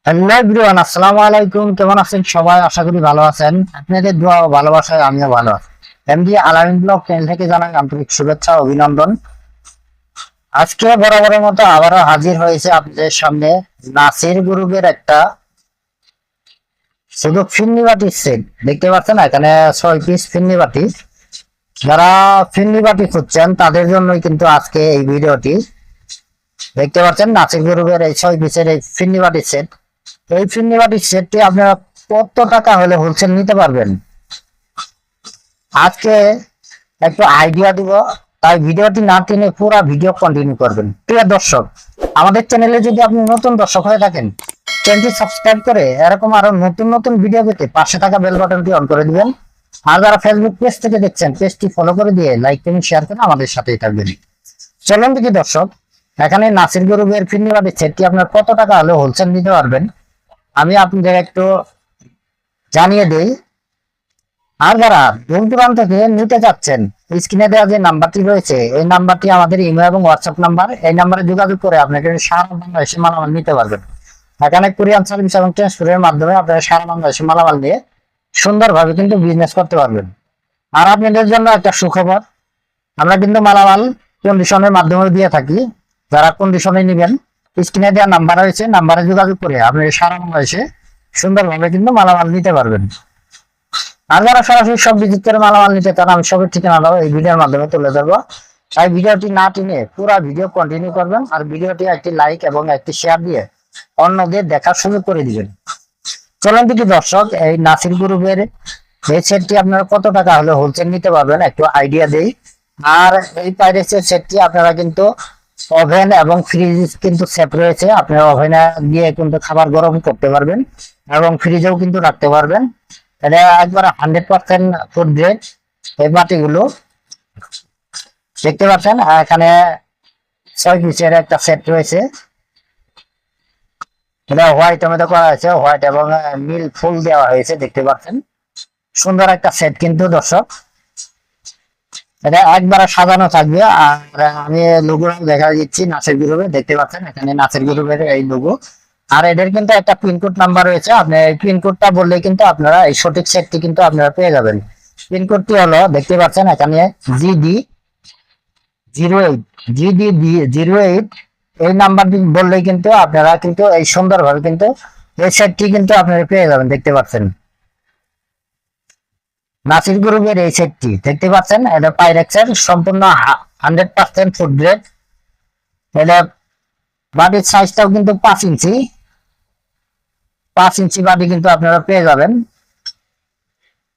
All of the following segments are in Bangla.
হ্যালো এভরিওয়ান, আসসালামু আলাইকুম। কেমন আছেন সবাই? আশা করি ভালো আছেন। আপনাদের দোয়া ও ভালোবাসায় আমিও ভালো আছি। এমডি আলামিন ব্লগ চ্যানেল থেকে জানাই আন্তরিক শুভেচ্ছা ও অভিনন্দন। আজকে বরাবরের মতো আবারও হাজির হয়েছে আপনাদের সামনে নাসির গ্রুপের একটা শুধু ফিন্নি বাটি সেট। দেখতে পাচ্ছেন এখানে 6 পিস ফিন্নি বাটি। যারা ফিন্নি বাটি খুঁজছেন তাদের জন্যই কিন্তু আজকে এই ভিডিওটি। দেখতে পাচ্ছেন নাসির গ্রুপের এই 6 পিসের এই ফিন্নি বাটি সেট। এই ফিন্নি বাটির সেটটি আপনারা কত টাকা হলে হোলসেল নিতে পারবেন আজকে একটু আইডিয়া দিব। তাই ভিডিওটি না টেনে পুরো ভিডিও কন্টিনিউ করবেন। প্রিয় দর্শক, আমাদের চ্যানেলে যদি আপনি নতুন দর্শক হয়ে থাকেন, চ্যানেলটি সাবস্ক্রাইব করে এরকম আরো নতুন নতুন ভিডিও পেতে পাশে থাকা বেল বাটনটি অন করে দিবেন। আর যারা ফেসবুক পেজ থেকে দেখছেন, পেজটি ফলো করে দিয়ে লাইক কমেন্ট শেয়ার করে আমাদের সাথেই থাকবেন। চলুন দেখি দর্শক, এখানে নাসির গ্রুপের ফিন্নি বাটির সেটটি আপনার কত টাকা হলে হোলসেল নিতে পারবেন আমি আপনাদের একটু জানিয়ে দেই। আর যারা দূর দূরান্ত থেকে নিতে চাচ্ছেন, স্ক্রিনে দেওয়া যে নাম্বারটি রয়েছে এই নাম্বারটি আমাদের ইমেল এবং হোয়াটসঅ্যাপ নাম্বার। এই নাম্বারে যোগাযোগ করে আপনাকে সারা বাংলাদেশে মালামাল নিতে পারবেন। এখানে কুরিয়ার সার্ভিস এবং ট্রান্সপোর্টের মাধ্যমে আপনারা সারা বাংলাদেশে মালামাল নিয়ে সুন্দরভাবে কিন্তু বিজনেস করতে পারবেন। আর আপনাদের জন্য একটা সুখবর, আমরা কিন্তু মালামাল কন্ডিশনের মাধ্যমে দিয়ে থাকি। যারা কন্ডিশনে নেবেন, স্ক্রিনে দেওয়া নাম্বার রয়েছে, নাম্বারে যোগাযোগ করে আপনি সারা বাংলাদেশে সুন্দরভাবে কিন্তু মালামাল নিতে পারবেন। আর যারা সরাসরি সব ভিজিট করে মালামাল নিতে চান, আমি সবের ঠিকানাটাও এই ভিডিওর মাধ্যমে তুলে ধরবো। তাই ভিডিওটি না টেনে পুরো ভিডিও কন্টিনিউ করবেন। আর ভিডিওটি একটি লাইক এবং একটি শেয়ার দিয়ে অন্যদের দেখার সুযোগ করে দিবেন। চলুন দেখি দর্শক, এই নাসির গ্রুপের এই সেটটি আপনারা কত টাকা হলে হোলসেল নিতে পারবেন একটু আইডিয়া দেই। আর এই পাইরেক্সের সেটটি আপনারা কিন্তু ওভেন এবং ফ্রিজ কিন্তু সেট রয়েছে। আপনারা ওভেনে দিয়ে কিন্তু খাবার গরম করতে পারবেন এবং ফ্রিজেও কিন্তু রাখতে পারবেন। এটা একবার 100% ফুড গ্রেড। এই বাটিগুলো দেখতে পাচ্ছেন এখানে 6 পিসের একটা সেট রয়েছে। এটা হোয়াইট মধ্যে করা হয়েছে, হোয়াইট এবং নীল ফুল দেওয়া হয়েছে। দেখতে পাচ্ছেন সুন্দর একটা সেট কিন্তু দর্শক। এটা একবারে সাজানো থাকবে। আর আমি লোগো দেখা দিচ্ছি নাসির গ্রুপে। দেখতে পাচ্ছেন এখানে নাসির গ্রুপের এই লোগো। আর এদের কিন্তু একটা পিনকোড নাম্বার রয়েছে। আপনি এই পিনকোডটা বললে কিন্তু আপনারা এই সঠিক সেটটি কিন্তু আপনারা পেয়ে যাবেন। পিনকোডটি হলো, দেখতে পাচ্ছেন এখানে GD08, GD08। এই নাম্বারটি বললেই কিন্তু আপনারা কিন্তু এই সুন্দরভাবে কিন্তু এই সেটটি কিন্তু আপনারা পেয়ে যাবেন। দেখতে পাচ্ছেন নাসির গ্রুপের এই সেটটি দেখতে পাচ্ছেন। এটা পাইরেক্সের সম্পূর্ণ 100% ফুড গ্রেড। এটা বাটির সাইজটাও কিন্তু 5 ইঞ্চি বাটি কিন্তু আপনারা পেয়ে যাবেন।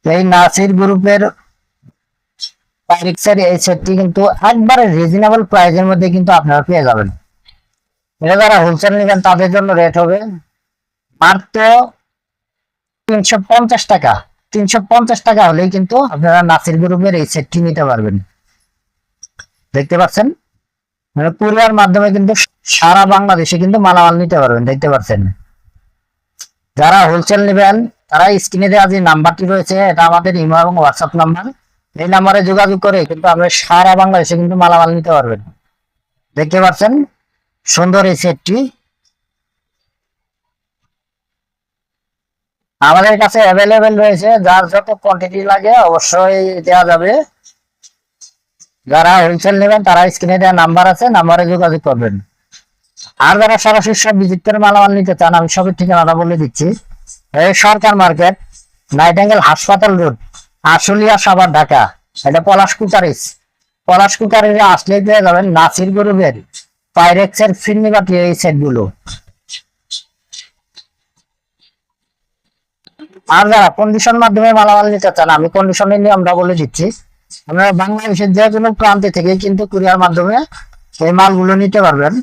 এই নাসির গ্রুপের পাইরেক্সের এই সেটটি কিন্তু একবারে রিজনেবল প্রাইসের মধ্যে কিন্তু আপনারা পেয়ে যাবেন। এটা যারা হোলসেল নেবেন তাদের জন্য রেট হবে মাত্র 350 টাকা। 350 টাকা হলেই কিন্তু আপনারা নাসির গ্রুপের এই সেটটি নিতে পারবেন। দেখতে পাচ্ছেন মানে কুরিয়ার মাধ্যমে কিন্তু সারা বাংলাদেশে কিন্তু মালামাল নিতে পারবেন। দেখতে পাচ্ছেন যারা হোলসেল নেবেন তারা স্ক্রিনে দেওয়া যে নাম্বারটি রয়েছে এটা আমাদের ইমেল এবং হোয়াটসঅ্যাপ নাম্বার। এই নাম্বারে যোগাযোগ করে কিন্তু আপনি সারা বাংলাদেশে কিন্তু মালামাল নিতে পারবেন। দেখতে পাচ্ছেন সুন্দর এই সেটটি আমাদের কাছে অ্যাভেলেবেল রয়েছে। যার যত কোয়ান্টিটি লাগে অবশ্যই দেওয়া যাবে। যারা হোলসেল নেবেন তারা স্ক্রিনে দেওয়া নাম্বার আছে, নাম্বারে যোগাযোগ করবেন। আর যারা সরাসরি সব ভিজিট করে মালামাল নিতে চান, আমি সবের ঠিকানাটা বলে দিচ্ছি। এই সরকার মার্কেট, নাইটিঙ্গেল হাসপাতাল রোড, আশুলিয়া, সাভার, ঢাকা। এটা পলাশ কুকারিস আসলেই পেয়ে যাবেন নাসির গ্রুপের পাইরেক্সের ফিন্নি বাটি এই সেটগুলো। আর যারা কন্ডিশন মাধ্যমে মালামাল নিতে চান, আমি কন্ডিশনের নিয়মটা বলে দিচ্ছি। আপনারা বাংলাদেশের যে কোনো প্রান্তে থেকে কিন্তু কুরিয়ার মাধ্যমে এই মালগুলো নিতে পারবেন।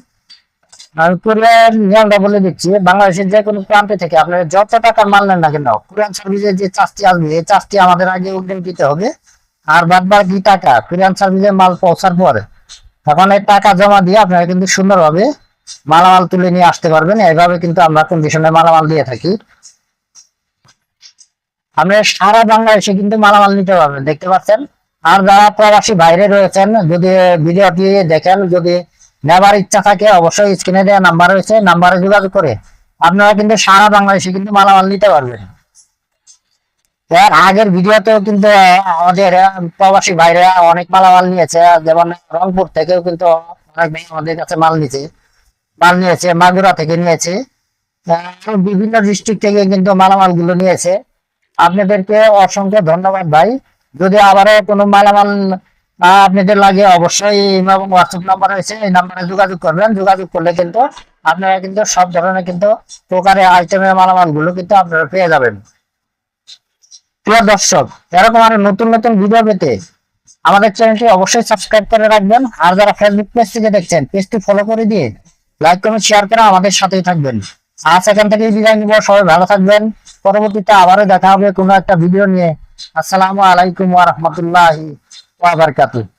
আমি কুরিয়ার নিয়মটা বলে দিচ্ছি। বাংলাদেশের যে কোনো প্রান্তে থেকে আপনারা যত টাকার মাল নেন না কেন, কুরিয়ার সার্ভিসের যে চার্জটি আসবে এই চার্জটি আমাদের আগে অগ্রিম দিতে হবে। আর বাদ বাকি টাকা কুরিয়ার সার্ভিসের মাল পৌঁছার পরে তখন এই টাকা জমা দিয়ে আপনারা কিন্তু সুন্দরভাবে মালামাল তুলে নিয়ে আসতে পারবেন। এইভাবে কিন্তু আমরা কন্ডিশনে মালামাল দিয়ে থাকি। আপনি সারা বাংলাদেশে কিন্তু মালামাল নিতে পারবেন। দেখতে পাচ্ছেন। আর যারা প্রবাসী বাইরে রয়েছেন, যদি ভিডিওটি দেখেন, যদি নেবার ইচ্ছা থাকে অবশ্যই স্ক্রিনে দেওয়া নাম্বার রয়েছে, নাম্বারে যোগাযোগ করে আপনারা কিন্তু সারা বাংলাদেশে কিন্তু মালামাল নিতে পারবেন। এর আগের ভিডিওতেও কিন্তু আমাদের প্রবাসী ভাইরা অনেক মালামাল নিয়েছে, যেমন রংপুর থেকেও কিন্তু অনেক ভাই আমাদের কাছে মাল নিয়েছে, মাগুরা থেকে নিয়েছে, বিভিন্ন ডিস্ট্রিক্ট থেকে কিন্তু মালামাল গুলো নিয়েছে। আপনাদেরকে অসংখ্য ধন্যবাদ ভাই। যদি আবারও কোনো মালামাল আপনাদের লাগে অবশ্যই এবং হোয়াটসঅ্যাপ নাম্বার রয়েছে, এই নাম্বারে যোগাযোগ করবেন। যোগাযোগ করলে কিন্তু আপনারা কিন্তু সব ধরনের কিন্তু প্রকারের আইটেমের মালামাল গুলো কিন্তু আপনারা পেয়ে যাবেন। প্রিয় দর্শক, এরকম আরো নতুন নতুন ভিডিও পেতে আমাদের চ্যানেলটি অবশ্যই সাবস্ক্রাইব করে রাখবেন। আর যারা ফেসবুক পেজ থেকে দেখছেন, পেজটি ফলো করে দিয়ে লাইক কমেন্ট শেয়ার করে আমাদের সাথেই থাকবেন। আজ এখান থেকে বিদায় নিব, সবাই ভালো থাকবেন। পরবর্তীতে আবারও দেখা হবে কোনো একটা ভিডিও নিয়ে। আসসালামু আলাইকুম ওয়া রাহমাতুল্লাহি ওয়া বারাকাতুহু।